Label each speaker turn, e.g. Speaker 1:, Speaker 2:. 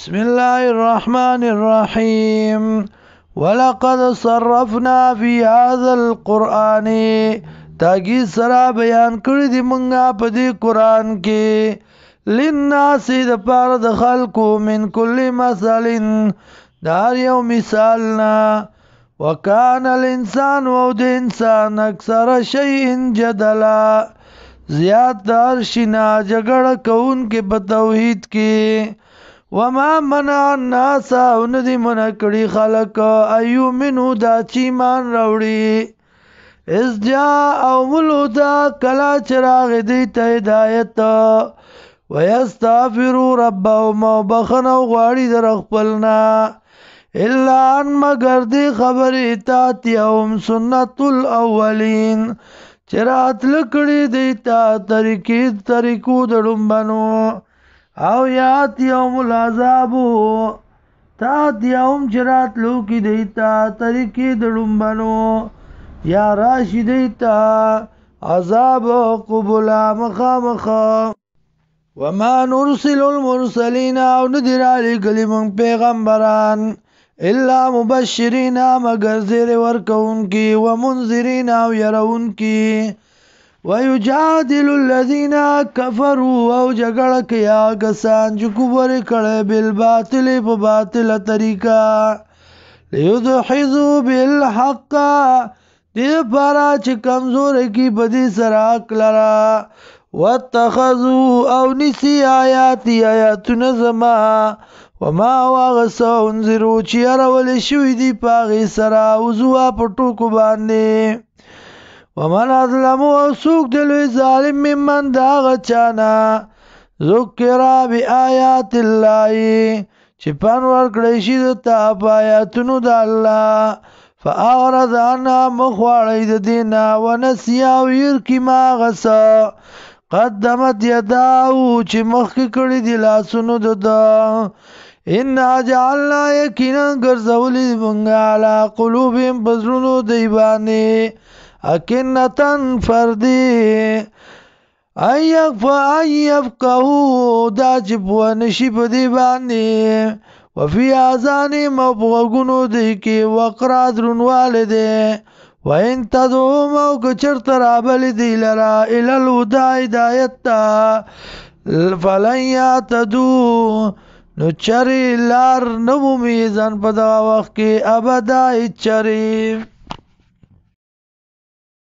Speaker 1: بسم الله الرحمن الرحيم ولقد صرفنا في هذا القرآن تاکي سرا بیان کړی دی مونږه په دې قرآن کې للناس د پاره د خلقو من کل مثل دار یو مثالنا وکان الانسان او د انسان اکثر شیء جدلا زیات دار شنا جګړه کون کې په توحید کې وما منع الناس وندي منع کړي خلق ايو منو دا چیمان راوړي اس جاء او ملودا کلا چراغ دی ته هدایت ويستغفروا ربهم وبخنوا غواړي در خپلنا الا ان مگر دی خبرې تاتيهم سنت الاولين چرات لکړي دی تا طریقو دړمبنو او یات یوم العذابو تات یوم چرات لوکی دیتا طریقی دڑنبنو یا راشی دیتا عذاب قبلا مخامخا وما نرسل المرسلین او ندر علی کلمن پیغمبران الا مبشرین مگر زیر ورکون کی ومنذرین او یرون کی ويجادل الذين كفروا او جګړه کیا کسان چې کفر کړي بالباطل په باطل طریقہ ليدحضوا بالحق دې پارا چې کمزور کی بدی سره کلرا واتخذوا او نسی آیاتنا زما وما واغسو انذروا چې رول شوی دی پاغي سره وزوا پټو کو باندې ومن اظلمو سوک دلوی ظالم ممن داغ چانا ذکرا بی آیات اللہ چی پانور کڑیشی دتا پایاتنو دا اللہ فآغرد آنا مخواری دا دینا ونسیاو یرکی ما غسا قدمت یداو چی مخی کڑی دی لاسنو دا انا جعلنا یکینا گرزولی منگا علا قلوبیم بزرونو دیبانی اکنتن فردی ایفقهو دا چپو نشی پا دی باندی وفی آزانی مبغگونو دی کی وقرات رنوال دی وین تدعو مو کچر ترابل دی لرا الالودا ہدایتا فلن یاتدو نو چری لار نمو میزن پا دا وقت کی ابدا چری